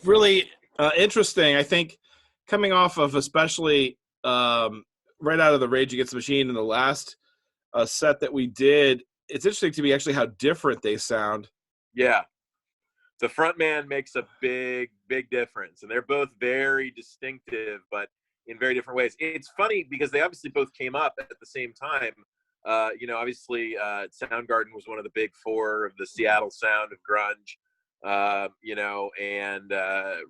Really interesting. I think coming off of especially right out of the Rage Against the Machine in the last set that we did, it's interesting to me actually how different they sound. Yeah, the front man makes a big difference, and they're both very distinctive, but in very different ways. It's funny because they obviously both came up at the same time. Obviously, Soundgarden was one of the big four of the Seattle sound of grunge. And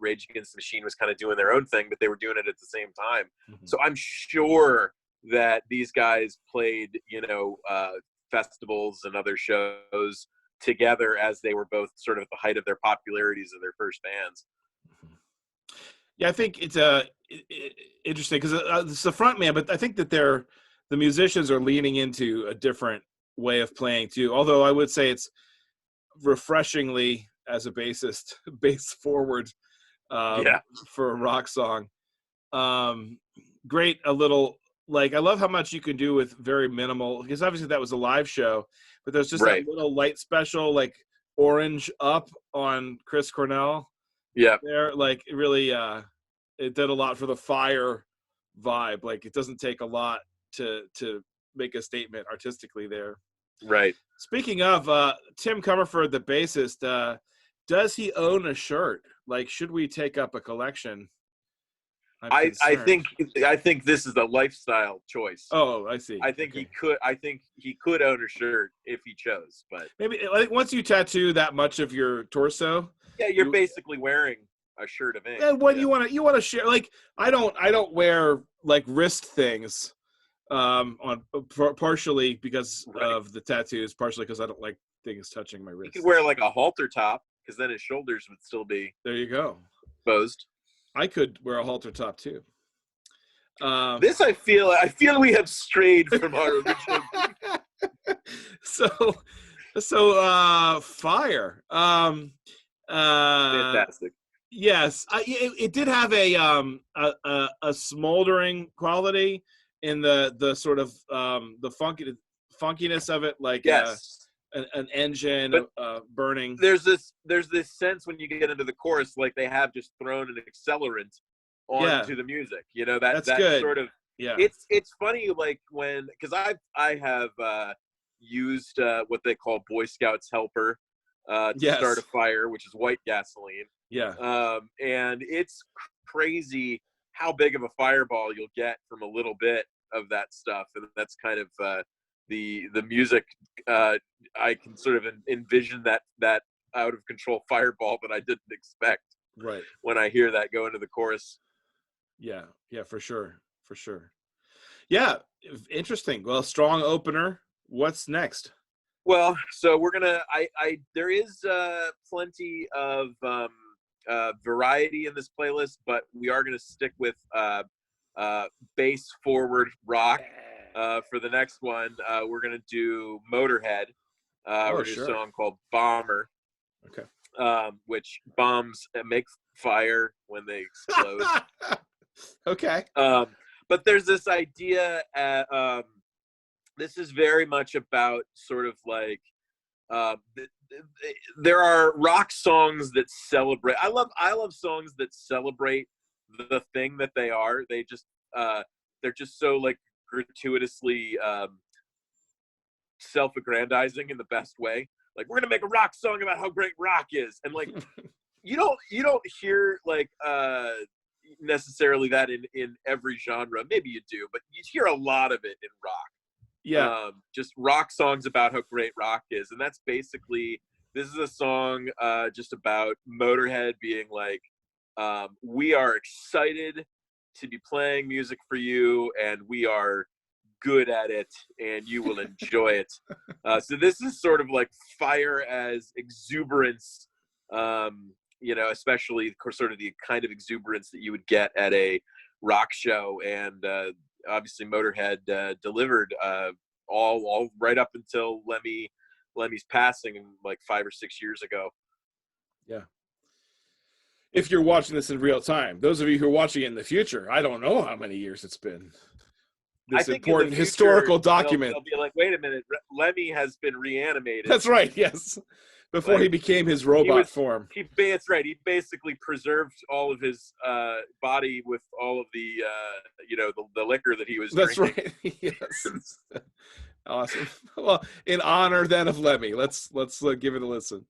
Rage Against the Machine was kind of doing their own thing, but they were doing it at the same time. Mm-hmm. So I'm sure that these guys played, festivals and other shows together as they were both sort of at the height of their popularities of their first bands. Yeah, I think it's interesting because it's the front man, but I think that the musicians are leaning into a different way of playing too. Although I would say it's refreshingly, as a bassist, bass forward for a rock song. Great, a little like I love how much you can do with very minimal, because obviously that was a live show, but there's just that little light special like orange up on Chris Cornell. Yeah, there, like it really it did a lot for the Fire vibe. Like it doesn't take a lot to make a statement artistically there. Right. Speaking of Tim Comerford, the bassist, does he own a shirt? Like, should we take up a collection? I think this is a lifestyle choice. Oh, I see. I think he could own a shirt if he chose, but maybe like once you tattoo that much of your torso, yeah, you're basically wearing a shirt of ink. And when you want to share, like I don't wear like wrist things, partially because of the tattoos, partially because I don't like things touching my wrist. You could wear like a halter top because then his shoulders would still be there. You go, exposed. I could wear a halter top too. This I feel we have strayed from our original. So Fire. Fantastic. Yes, it did have a smoldering quality in the sort of the funkiness of it, like an engine burning. There's this sense when you get into the chorus, like they have just thrown an accelerant onto the music. That's good. Sort of. Yeah. It's funny, like because I have used what they call Boy Scouts helper to start a fire, which is white gasoline. Yeah. And it's crazy how big of a fireball you'll get from a little bit of that stuff, and that's kind of the music. I can sort of envision that out of control fireball that I didn't expect. Right. When I hear that go into the chorus. Yeah, for sure. Yeah, interesting. Well, strong opener. What's next? Well, so we're gonna. There is plenty of variety in this playlist, but we are gonna stick with bass forward rock for the next one. We're gonna do Motorhead. We're gonna do a song called Bomber. Okay. Which bombs make fire when they explode. Okay. But there's this idea. This is very much about sort of like there are rock songs that celebrate. I love songs that celebrate the thing that they are. They just they're just so like gratuitously self-aggrandizing in the best way. Like, we're gonna make a rock song about how great rock is, and like you don't hear like necessarily that in every genre. Maybe you do, but you hear a lot of it in rock. Yeah. Just rock songs about how great rock is. And that's basically, this is a song just about Motorhead being like, we are excited to be playing music for you, and we are good at it, and you will enjoy it. So this is sort of like Fire as exuberance, especially sort of the kind of exuberance that you would get at a rock show. And obviously Motorhead delivered all right up until Lemmy's passing like 5 or 6 years ago. Yeah. If you're watching this in real time, those of you who are watching it in the future, I don't know how many years it's been. This important historical document. They'll be like, wait a minute, Lemmy has been reanimated. That's right. Yes. before he Like, became his robot form. That's right. He basically preserved all of his body with all of the the liquor that he was That's drinking. right. Yes. Awesome. Well, in honor then of Lemmy, let's give it a listen.